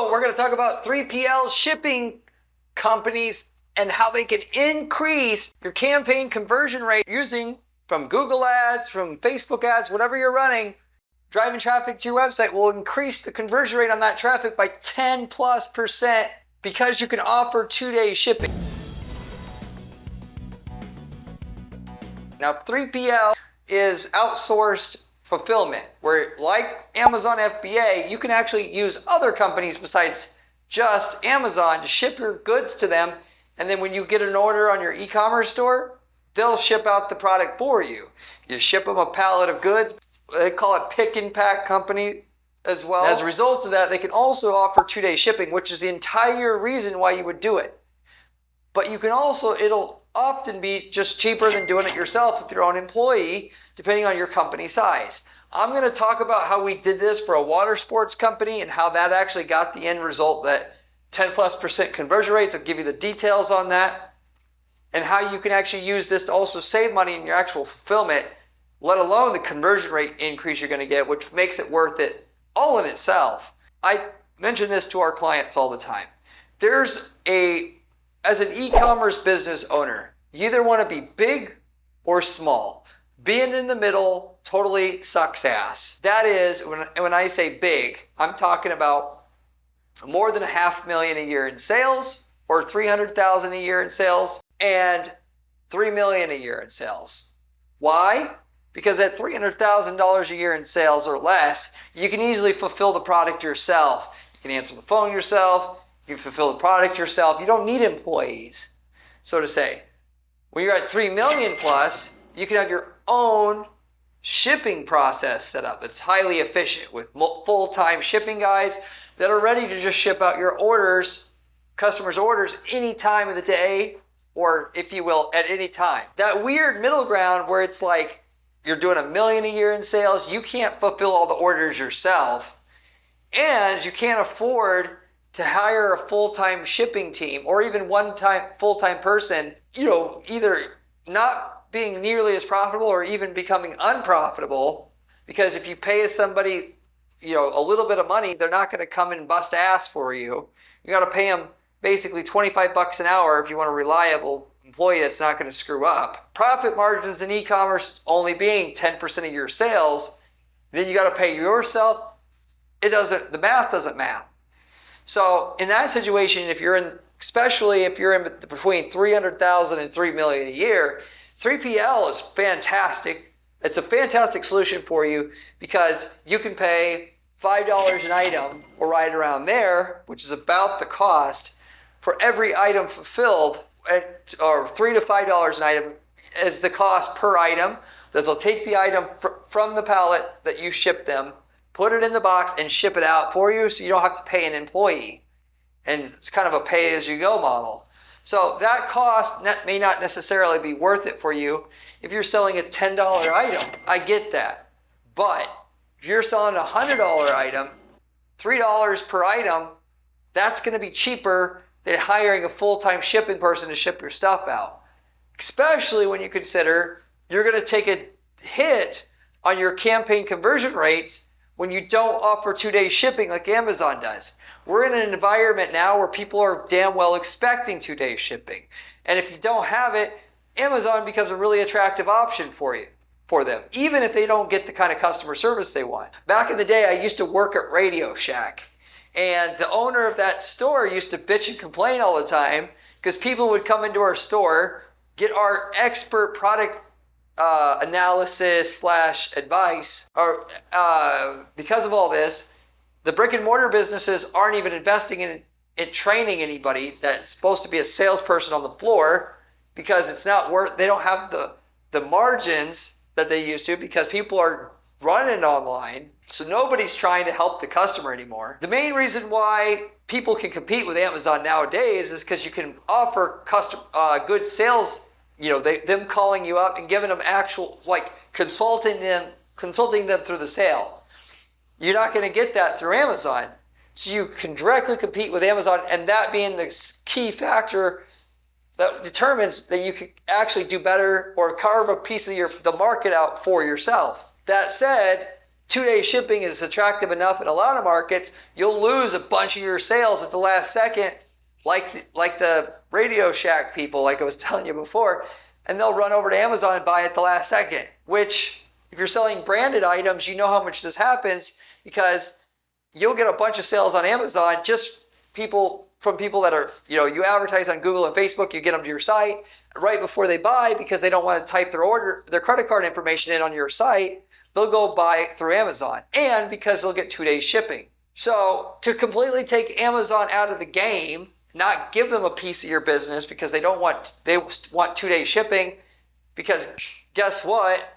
Hello, we're going to talk about 3PL shipping companies and how they can increase your campaign conversion rate using from Google ads, from Facebook ads, whatever you're running. Driving traffic to your website will increase the conversion rate on that traffic by 10+% because you can offer 2-day shipping. Now, 3PL is outsourced fulfillment, where like Amazon FBA, you can actually use other companies besides just Amazon to ship your goods to them. And then when you get an order on your e-commerce store, they'll ship out the product for you. You ship them a pallet of goods. They call it pick and pack company as well. As a result of that, they can also offer 2-day shipping, which is the entire reason why you would do it. But you can also, it'll often be just cheaper than doing it yourself if you're your own employee, depending on your company size. I'm going to talk about how we did this for a water sports company and how that actually got the end result, that 10+% conversion rates. I'll give you the details on that and how you can actually use this to also save money in your actual fulfillment, let alone the conversion rate increase you're going to get, which makes it worth it all in itself. I mention this to our clients all the time. As an e-commerce business owner, you either want to be big or small. Being in the middle totally sucks ass. That is, when I say big, I'm talking about more than $500,000 a year in sales, or $300,000 a year in sales, and $3 million a year in sales. Why? Because at $300,000 a year in sales or less, you can easily fulfill the product yourself. You can answer the phone yourself. You can fulfill the product yourself. You don't need employees, so to say. When you're at 3 million plus, you can have your own shipping process set up. It's highly efficient with full-time shipping guys that are ready to just ship out your orders, customers' orders, any time of the day, or if you will, at any time. That weird middle ground where it's like you're doing $1 million a year in sales, you can't fulfill all the orders yourself, and you can't afford to hire a full-time shipping team or even one-time full-time person, either not being nearly as profitable or even becoming unprofitable, because if you pay somebody, a little bit of money, they're not going to come and bust ass for you. You got to pay them basically $25 an hour if you want a reliable employee that's not going to screw up. Profit margins in e-commerce only being 10% of your sales, then you got to pay yourself. The math doesn't math. So in that situation, especially if you're in between $300,000 and $3 million a year, 3PL is fantastic. It's a fantastic solution for you because you can pay $5 an item or right around there, which is about the cost for every item fulfilled, or $3 to $5 an item is the cost per item. That they'll take the item from the pallet that you ship them, put it in the box, and ship it out for you, so you don't have to pay an employee. And it's kind of a pay-as-you-go model. So that cost may not necessarily be worth it for you if you're selling a $10 item. I get that. But if you're selling a $100 item, $3 per item, that's going to be cheaper than hiring a full-time shipping person to ship your stuff out. Especially when you consider you're going to take a hit on your campaign conversion rates when you don't offer 2-day shipping like Amazon does. We're in an environment now where people are damn well expecting 2-day shipping. And if you don't have it, Amazon becomes a really attractive option for them, even if they don't get the kind of customer service they want. Back in the day, I used to work at Radio Shack. And the owner of that store used to bitch and complain all the time because people would come into our store, get our expert product analysis / advice. Because of all this, the brick and mortar businesses aren't even investing in training anybody that's supposed to be a salesperson on the floor because they don't have the margins that they used to because people are running online. So nobody's trying to help the customer anymore. The main reason why people can compete with Amazon nowadays is because you can offer good sales, them calling you up and giving them actual, consulting them through the sale. You're not going to get that through Amazon. So you can directly compete with Amazon, and that being the key factor that determines that you can actually do better or carve a piece of the market out for yourself. That said, 2-day shipping is attractive enough in a lot of markets, you'll lose a bunch of your sales at the last second, like the Radio Shack people, like I was telling you before, and they'll run over to Amazon and buy it at the last second, which if you're selling branded items, you know how much this happens because you'll get a bunch of sales on Amazon, just people that are, you advertise on Google and Facebook, you get them to your site right before they buy because they don't want to type their credit card information in on your site. They'll go buy through Amazon, and because they'll get 2-day shipping. So to completely take Amazon out of the game, not give them a piece of your business because they want 2-day shipping, because guess what?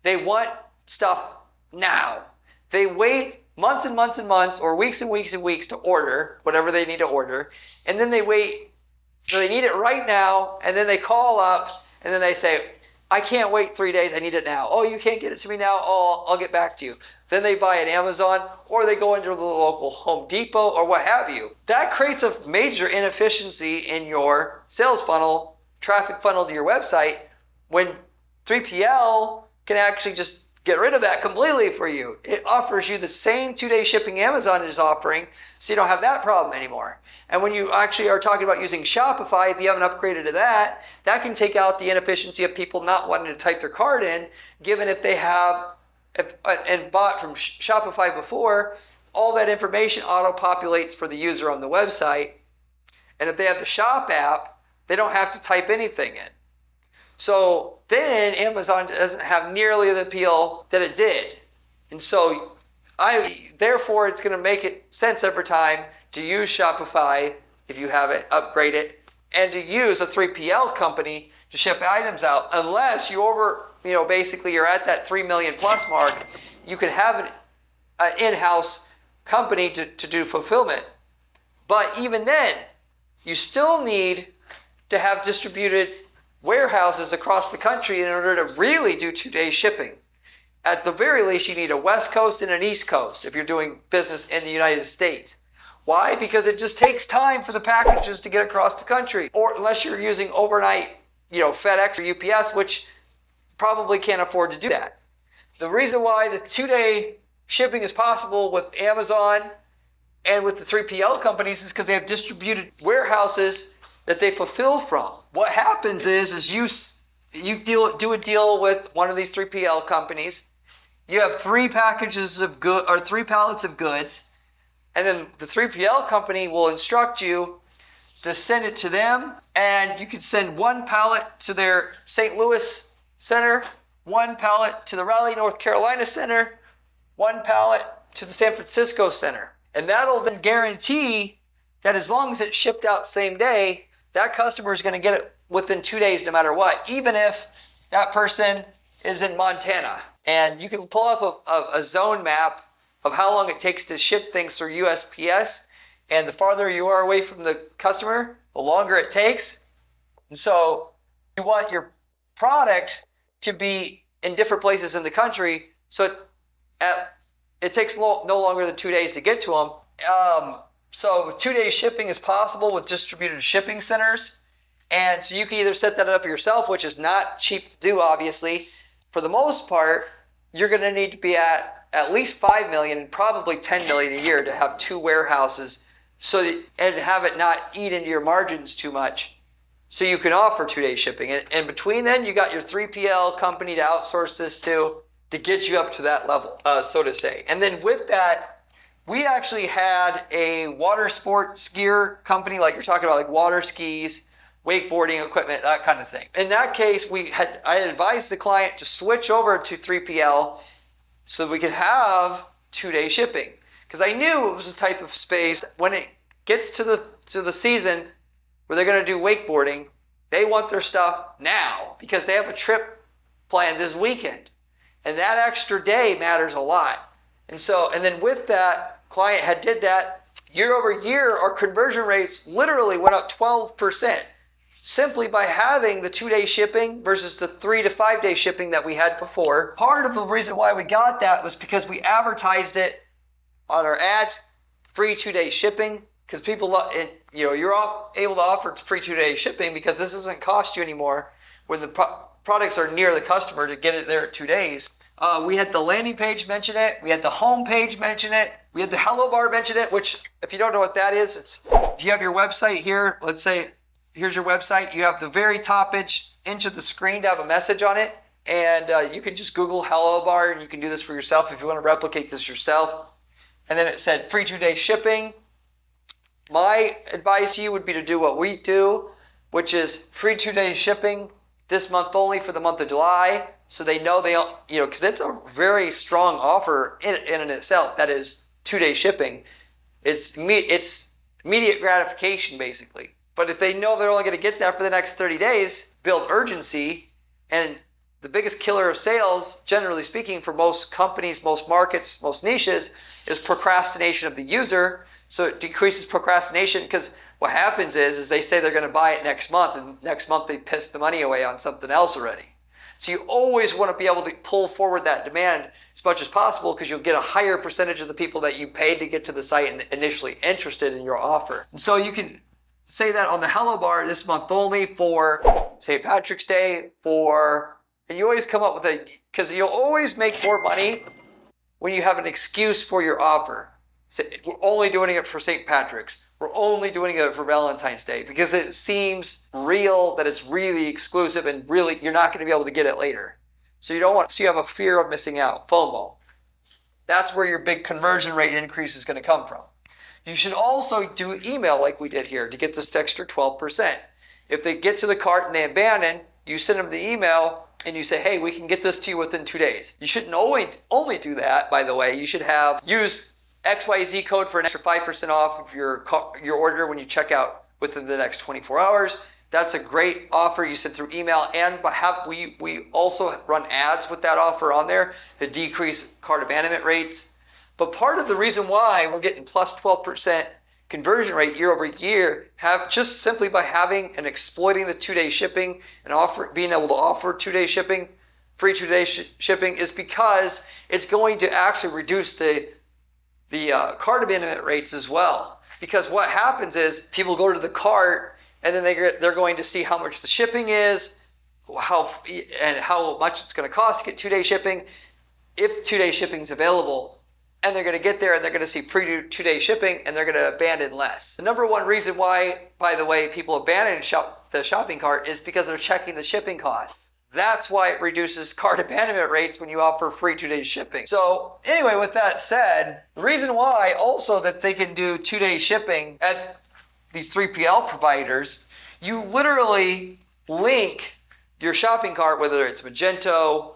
They want stuff now. They wait months and months and months, or weeks and weeks and weeks to order whatever they need to order, and then they wait. So they need it right now, and then they call up, and then they say, I can't wait 3 days, I need it now. Oh, you can't get it to me now? Oh, I'll get back to you. Then they buy at Amazon, or they go into the local Home Depot, or what have you. That creates a major inefficiency in your sales funnel, traffic funnel to your website, when 3PL can actually just get rid of that completely for you. It offers you the same 2-day shipping Amazon is offering, so you don't have that problem anymore. And when you actually are talking about using Shopify, if you haven't upgraded to that, that can take out the inefficiency of people not wanting to type their card in, given if they have and bought from Shopify before, all that information auto-populates for the user on the website. And if they have the Shop app, they don't have to type anything in. So then Amazon doesn't have nearly the appeal that it did. And so therefore it's going to make it sense every time to use Shopify, if you have it, upgrade it, and to use a 3PL company to ship items out, unless basically you're at that 3 million plus mark, you can have an in-house company to do fulfillment. But even then, you still need to have distributed warehouses across the country in order to really do 2-day shipping. At the very least, you need a West Coast and an East Coast if you're doing business in the United States. Why? Because it just takes time for the packages to get across the country. Or unless you're using overnight, FedEx or UPS, which probably can't afford to do that. The reason why the 2-day shipping is possible with Amazon and with the 3PL companies is because they have distributed warehouses that they fulfill from. What happens is you do a deal with one of these 3PL companies. You have 3 packages of good or 3 pallets of goods, and then the 3PL company will instruct you to send it to them, and you can send 1 pallet to their St. Louis center, 1 pallet to the Raleigh, North Carolina center, 1 pallet to the San Francisco center. And that'll then guarantee that as long as it's shipped out same day, that customer is going to get it within 2 days no matter what, even if that person is in Montana. And you can pull up a zone map of how long it takes to ship things through USPS, and the farther you are away from the customer, the longer it takes. And so you want your product to be in different places in the country, so it takes no longer than 2 days to get to them. So 2-day shipping is possible with distributed shipping centers. And so you can either set that up yourself, which is not cheap to do, obviously. For the most part, you're going to need to be at least 5 million and probably 10 million a year to have 2 warehouses and have it not eat into your margins too much. So you can offer 2-day shipping. And between then, you got your 3PL company to outsource this to get you up to that level, so to say. And then with that, we actually had a water sports gear company, like you're talking about, like water skis, wakeboarding equipment, that kind of thing. In that case, I advised the client to switch over to 3PL so we could have 2-day shipping. Because I knew it was a type of space, when it gets to the season where they're going to do wakeboarding, they want their stuff now because they have a trip planned this weekend. And that extra day matters a lot. And then with that, client did that, year over year, our conversion rates literally went up 12%. Simply by having the 2-day shipping versus the 3 to 5 day shipping that we had before. Part of the reason why we got that was because we advertised it on our ads, free 2-day shipping, because people, you're able to offer free 2-day shipping because this doesn't cost you anymore when the products are near the customer to get it there at 2 days. We had the landing page mention it. We had the home page mention it. We had the hello bar mention it, which if you don't know what that is, it's if you have your website here, let's say here's your website, you have the very top inch of the screen to have a message on it. And you can just Google hello bar and you can do this for yourself if you want to replicate this yourself. And then it said free 2-day shipping. My advice to you would be to do what we do, which is free 2-day shipping this month only for the month of July. So they know because it's a very strong offer in and itself. That is 2-day shipping. It's immediate gratification basically. But if they know they're only going to get that for the next 30 days, build urgency. And the biggest killer of sales, generally speaking, for most companies, most markets, most niches, is procrastination of the user. So it decreases procrastination because what happens is they say they're going to buy it next month, and next month they piss the money away on something else already. So you always want to be able to pull forward that demand as much as possible because you'll get a higher percentage of the people that you paid to get to the site and initially interested in your offer. And so you can say that on the hello bar this month only for St. Patrick's Day, and you always come up with because you'll always make more money when you have an excuse for your offer. So we're only doing it for St. Patrick's. We're only doing it for Valentine's Day because it seems real that it's really exclusive and really you're not going to be able to get it later. So you have a fear of missing out, FOMO. That's where your big conversion rate increase is going to come from. You should also do email like we did here to get this extra 12%. If they get to the cart and they abandon, you send them the email and you say, hey, we can get this to you within 2 days. You shouldn't only do that, by the way. You should have used XYZ code for an extra 5% off of your order when you check out within the next 24 hours. That's a great offer you send through email, and we also run ads with that offer on there to decrease cart abandonment rates. But part of the reason why we're getting plus 12% conversion rate year over year, just simply by having and exploiting the 2-day shipping and being able to offer 2-day shipping, free 2-day shipping, is because it's going to actually reduce the cart abandonment rates as well. Because what happens is people go to the cart and then they're going to see how much the shipping is, how much it's going to cost to get 2-day shipping, if 2-day shipping is available. And they're going to get there and they're going to see free 2-day shipping and they're going to abandon less. The number one reason why, by the way, people abandon the shopping cart is because they're checking the shipping cost. That's why it reduces cart abandonment rates when you offer free 2-day shipping. So anyway, with that said, the reason why also that they can do 2-day shipping at these 3PL providers, you literally link your shopping cart, whether it's Magento,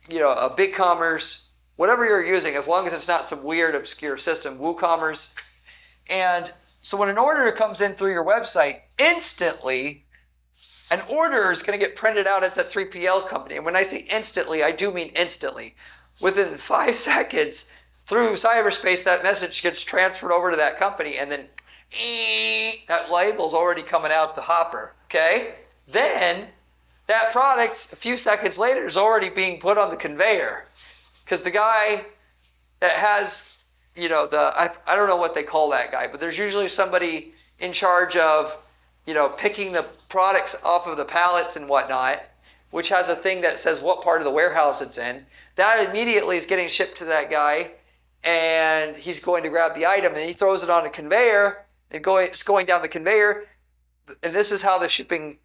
a BigCommerce, whatever you're using, as long as it's not some weird, obscure system, WooCommerce. And so when an order comes in through your website, instantly, an order is going to get printed out at that 3PL company. And when I say instantly, I do mean instantly. Within 5 seconds, through cyberspace, that message gets transferred over to that company, and then that label's already coming out the hopper, okay? Then that product, a few seconds later, is already being put on the conveyor. Because the guy that has, I don't know what they call that guy, but there's usually somebody in charge of, picking the products off of the pallets and whatnot, which has a thing that says what part of the warehouse it's in. That immediately is getting shipped to that guy, and he's going to grab the item, and he throws it on a conveyor, and it's going down the conveyor, and this is how the shipping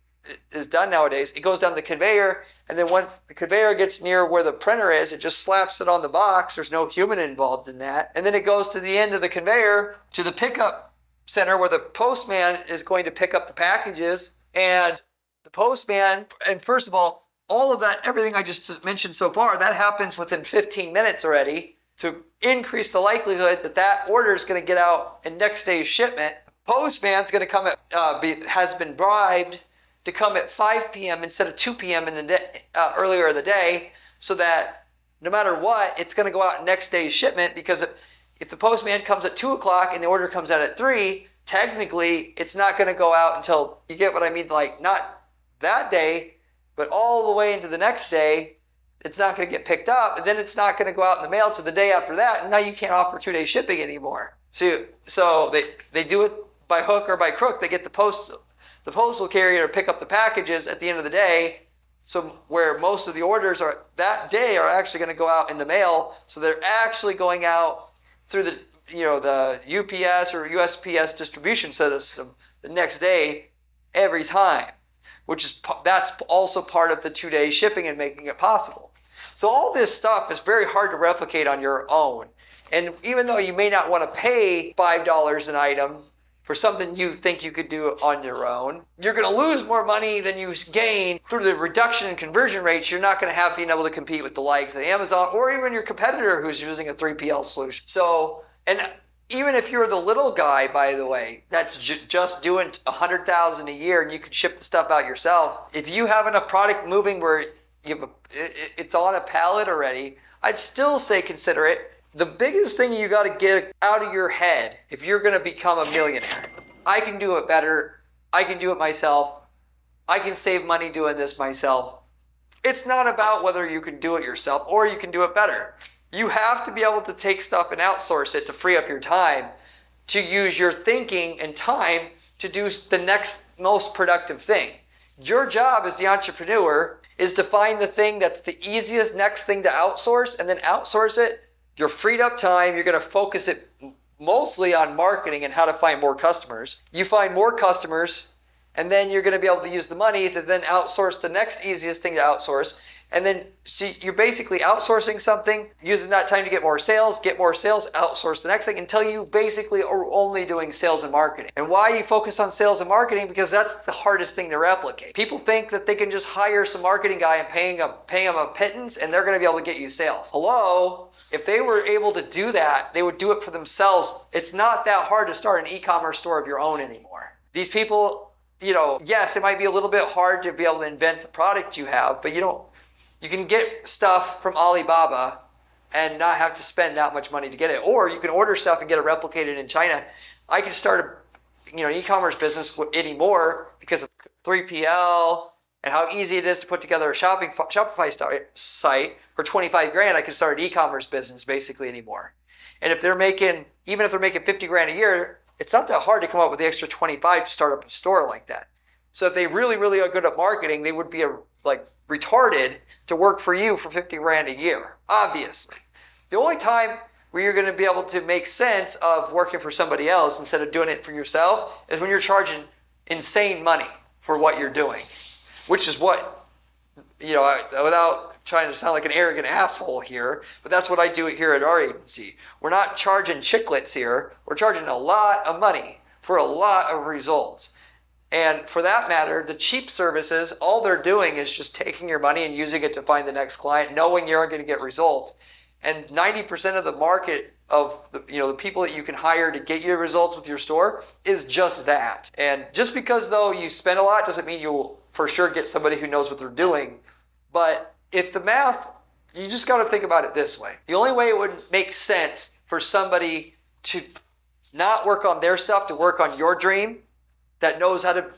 is done nowadays. It goes down the conveyor, and then when the conveyor gets near where the printer is, it just slaps it on the box. There's no human involved in that. And then it goes to the end of the conveyor to the pickup center where the postman is going to pick up the packages. And the postman, and first of all of that, everything I just mentioned so far, that happens within 15 minutes already to increase the likelihood that order is going to get out in next day's shipment. Postman's going to come has been bribed to come at 5 p.m. instead of 2 p.m. in the day, earlier in the day, so that no matter what, it's going to go out next day's shipment. Because if the postman comes at 2 o'clock and the order comes out at 3, technically it's not going to go out until, you get what I mean, like not that day, but all the way into the next day. It's not going to get picked up, and then it's not going to go out in the mail to the day after that, and now you can't offer 2-day shipping anymore. So they do it by hook or by crook. They get the postal carrier to pick up the packages at the end of the day, So where most of the orders are that day are actually going to go out in the mail. So they're actually going out through the UPS or USPS distribution system the next day every time, that's also part of the 2-day shipping and making it possible. So all this stuff is very hard to replicate on your own. And even though you may not want to pay $5 an item for something you think you could do on your own, you're going to lose more money than you gain through the reduction in conversion rates. You're not going to have being able to compete with the likes of Amazon or even your competitor who's using a 3PL solution. So, and even if you're the little guy, by the way, that's just doing $100,000 a year and you can ship the stuff out yourself, if you have enough product moving where it's on a pallet already, I'd still say consider it. The biggest thing you got to get out of your head if you're going to become a millionaire, I can do it better. I can do it myself. I can save money doing this myself. It's not about whether you can do it yourself or you can do it better. You have to be able to take stuff and outsource it to free up your time, to use your thinking and time to do the next most productive thing. Your job as the entrepreneur is to find the thing that's the easiest next thing to outsource and then outsource it. Your freed up time, you're going to focus it mostly on marketing and how to find more customers. You find more customers, and then you're going to be able to use the money to then outsource the next easiest thing to outsource. And then see, you're basically outsourcing something, using that time to get more sales, outsource the next thing until you basically are only doing sales and marketing. And why you focus on sales and marketing? Because that's the hardest thing to replicate. People think that they can just hire some marketing guy and pay him a pittance and they're going to be able to get you sales. Hello? If they were able to do that, they would do it for themselves. It's not that hard to start an e-commerce store of your own anymore. These people, yes, it might be a little bit hard to be able to invent the product you have, but you can get stuff from Alibaba and not have to spend that much money to get it. Or you can order stuff and get it replicated in China. I can start an e-commerce business anymore because of 3PL and how easy it is to put together a Shopify site for 25 grand. I can start an e-commerce business basically anymore. And even if they're making 50 grand a year, it's not that hard to come up with the extra 25 to start up a store like that. So if they really, really are good at marketing, they would be retarded to work for you for 50 grand a year, obviously. The only time where you're going to be able to make sense of working for somebody else instead of doing it for yourself is when you're charging insane money for what you're doing, which is what, without trying to sound like an arrogant asshole here, but that's what I do here at our agency. We're not charging chiclets here. We're charging a lot of money for a lot of results. And for that matter, the cheap services, all they're doing is just taking your money and using it to find the next client, knowing you aren't going to get results. And 90% of the market of the people that you can hire to get your results with your store is just that. And just because though you spend a lot doesn't mean you'll for sure get somebody who knows what they're doing. But if the math, you just got to think about it this way. The only way it would make sense for somebody to not work on their stuff, to work on your dream, that knows how to,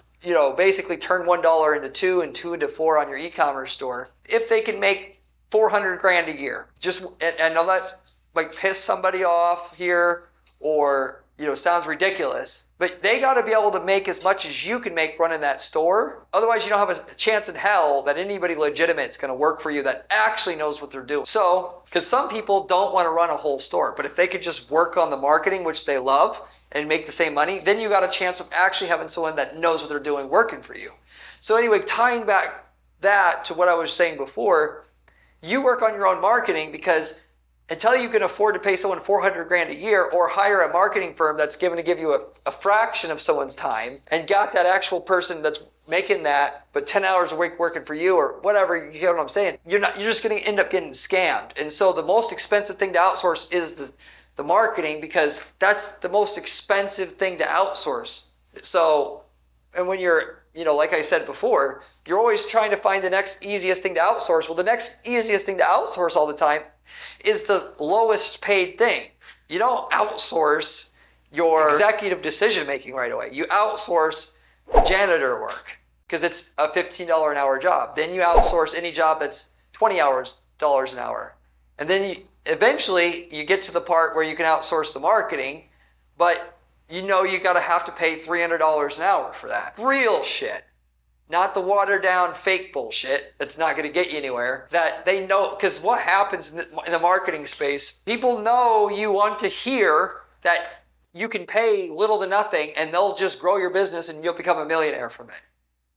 basically turn $1 into 2 and 2 into 4 on your e-commerce store, if they can make 400 grand a year. I know that's piss somebody off here or, sounds ridiculous, but they got to be able to make as much as you can make running that store. Otherwise, you don't have a chance in hell that anybody legitimate is going to work for you that actually knows what they're doing. So, because some people don't want to run a whole store, but if they could just work on the marketing, which they love, and make the same money, then you got a chance of actually having someone that knows what they're doing working for you. So anyway, tying back that to what I was saying before, you work on your own marketing because until you can afford to pay someone 400 grand a year or hire a marketing firm that's going to give you a fraction of someone's time and got that actual person that's making that, but 10 hours a week working for you or whatever, you get what I'm saying? You're just going to end up getting scammed. And so the most expensive thing to outsource is the marketing, because that's the most expensive thing to outsource. So, and when you're, like I said before, you're always trying to find the next easiest thing to outsource. Well, the next easiest thing to outsource all the time is the lowest paid thing. You don't outsource your executive decision making right away. You outsource the janitor work because it's a $15 an hour job. Then you outsource any job that's $20 an hour. And then eventually you get to the part where you can outsource the marketing, but you got to have to pay $300 an hour for that. Real shit. not the watered down fake bullshit that's not going to get you anywhere, that they know. Because what happens in the marketing space, people know you want to hear that you can pay little to nothing and they'll just grow your business and you'll become a millionaire from it.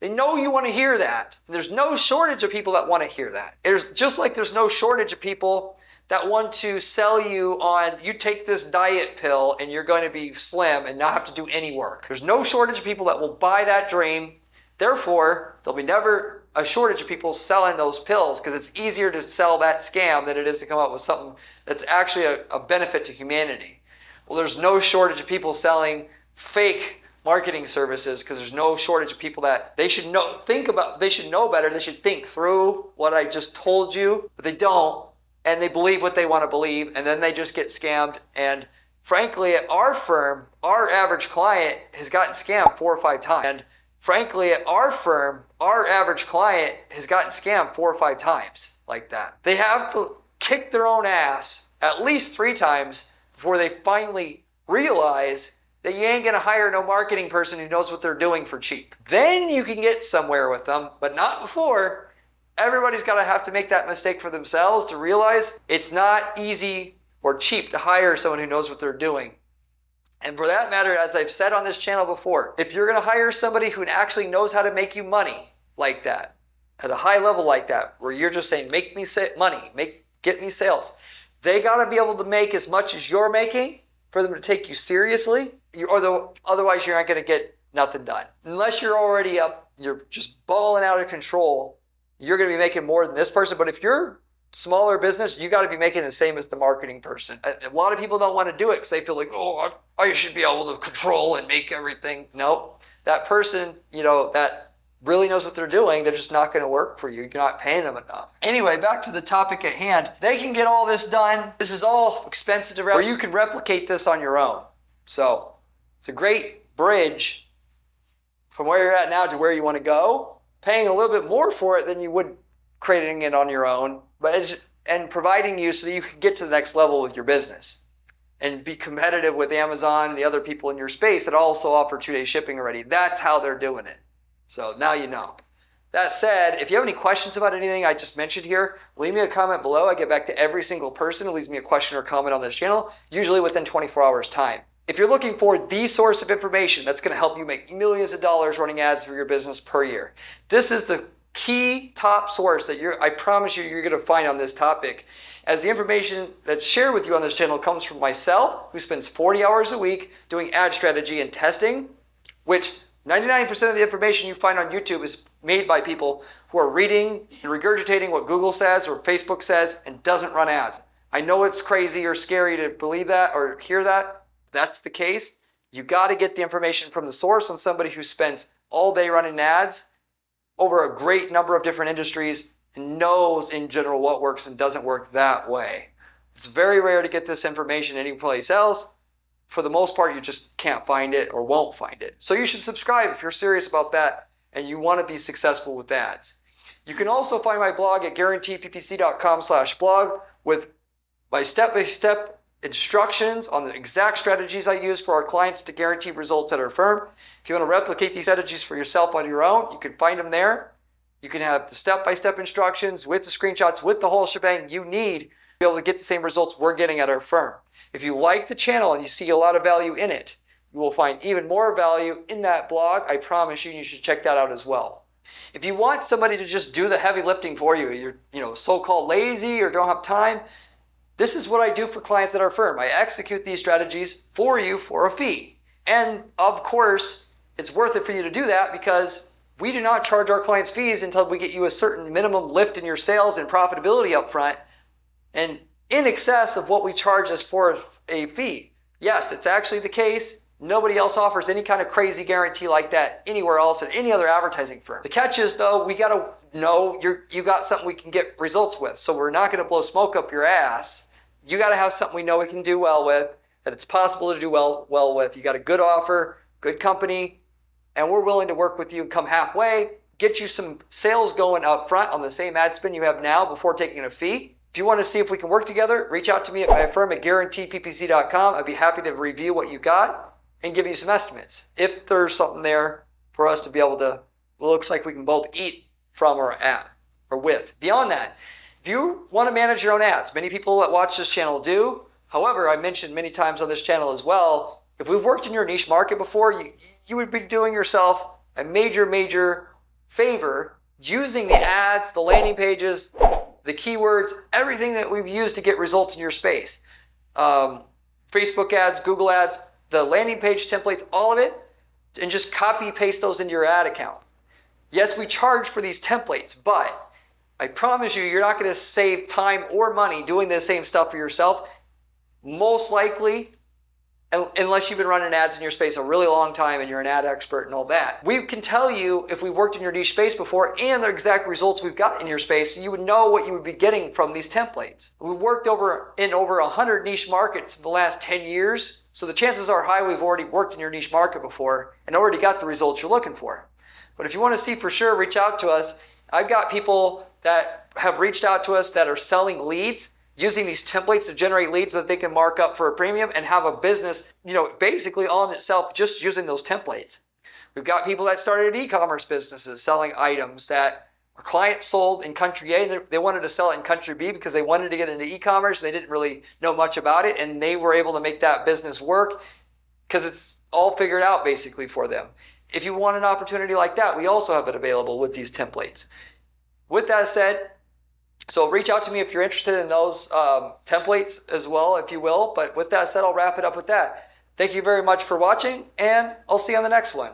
They know you want to hear that. And there's no shortage of people that want to hear that. There's just like there's no shortage of people that want to sell you on, you take this diet pill and you're going to be slim and not have to do any work. There's no shortage of people that will buy that dream. Therefore, there'll be never a shortage of people selling those pills, because it's easier to sell that scam than it is to come up with something that's actually a benefit to humanity. Well, there's no shortage of people selling fake marketing services, because there's no shortage of people that they should know better. They should think through what I just told you, but they don't, and they believe what they want to believe, and then they just get scammed. And frankly, at our firm, our average client has gotten scammed 4 or 5 times. And frankly, at our firm, our average client has gotten scammed 4 or 5 times like that. They have to kick their own ass at least 3 times before they finally realize that you ain't gonna hire no marketing person who knows what they're doing for cheap. Then you can get somewhere with them, but not before. Everybody's gotta have to make that mistake for themselves to realize it's not easy or cheap to hire someone who knows what they're doing. And for that matter, as I've said on this channel before, if you're gonna hire somebody who actually knows how to make you money like that, at a high level like that, where you're just saying, make me money, get me sales, they gotta be able to make as much as you're making for them to take you seriously, otherwise you're not going to get nothing done. Unless you're already up, you're just balling out of control, you're going to be making more than this person. But if you're smaller business, you got to be making the same as the marketing person. A lot of people don't want to do it because they feel like, oh, I should be able to control and make everything. No, that person, that really knows what they're doing, they're just not going to work for you. You're not paying them enough. Anyway, back to the topic at hand. They can get all this done. This is all expensive to replicate, or you can replicate this on your own. So it's a great bridge from where you're at now to where you want to go, paying a little bit more for it than you would creating it on your own, and providing you so that you can get to the next level with your business and be competitive with Amazon and the other people in your space that also offer 2-day shipping already. That's how they're doing it. So now you know. That said, if you have any questions about anything I just mentioned here, leave me a comment below. I get back to every single person who leaves me a question or comment on this channel, usually within 24 hours time. If you're looking for the source of information that's going to help you make millions of dollars running ads for your business per year, this is the key top source that I promise you're going to find on this topic, as the information that's shared with you on this channel comes from myself, who spends 40 hours a week doing ad strategy and testing, which 99% of the information you find on YouTube is made by people who are reading and regurgitating what Google says or Facebook says and doesn't run ads. I know it's crazy or scary to believe that or hear that. If that's the case, you got to get the information from the source on somebody who spends all day running ads over a great number of different industries and knows in general what works and doesn't work that way. It's very rare to get this information anyplace else. For the most part, you just can't find it or won't find it. So you should subscribe if you're serious about that and you want to be successful with ads. You can also find my blog at guaranteeppc.com/blog with my step-by-step instructions on the exact strategies I use for our clients to guarantee results at our firm. If you want to replicate these strategies for yourself on your own, you can find them there. You can have the step-by-step instructions with the screenshots, with the whole shebang you need to be able to get the same results we're getting at our firm. If you like the channel and you see a lot of value in it, you will find even more value in that blog. I promise you, you should check that out as well. If you want somebody to just do the heavy lifting for you, you're so-called lazy or don't have time, this is what I do for clients at our firm. I execute these strategies for you for a fee. And of course, it's worth it for you to do that because we do not charge our clients fees until we get you a certain minimum lift in your sales and profitability up front, and in excess of what we charge us for a fee. Yes, it's actually the case. Nobody else offers any kind of crazy guarantee like that anywhere else at any other advertising firm. The catch is, though, we got to know you got something we can get results with. So we're not going to blow smoke up your ass. You got to have something we know we can do well with, that it's possible to do well with. You got a good offer, good company, and we're willing to work with you and come halfway, get you some sales going up front on the same ad spend you have now before taking a fee. If you want to see if we can work together, reach out to me at my firm at guaranteeppc.com. I'd be happy to review what you got and give you some estimates if there's something there for us to be able to looks like we can both eat from or at or with. Beyond that, if you want to manage your own ads, many people that watch this channel do. However, I mentioned many times on this channel as well, if we've worked in your niche market before, you would be doing yourself a major favor using the ads, the landing pages, the keywords, everything that we've used to get results in your space. Facebook ads, Google ads, the landing page templates, all of it, and just copy paste those into your ad account. Yes, we charge for these templates, but I promise you, you're not going to save time or money doing the same stuff for yourself. Most likely, unless you've been running ads in your space a really long time and you're an ad expert and all that. We can tell you if we worked in your niche space before and the exact results we've got in your space, so you would know what you would be getting from these templates. We've worked in over 100 niche markets in the last 10 years, so the chances are high we've already worked in your niche market before and already got the results you're looking for. But if you want to see for sure, reach out to us. I've got people that have reached out to us that are selling leads, using these templates to generate leads that they can mark up for a premium and have a business, basically all in itself just using those templates. We've got people that started e-commerce businesses selling items that a client sold in country A and they wanted to sell it in country B because they wanted to get into e-commerce. They didn't really know much about it and they were able to make that business work because it's all figured out basically for them. If you want an opportunity like that, we also have it available with these templates. With that said, so reach out to me if you're interested in those templates as well, if you will. But with that said, I'll wrap it up with that. Thank you very much for watching, and I'll see you on the next one.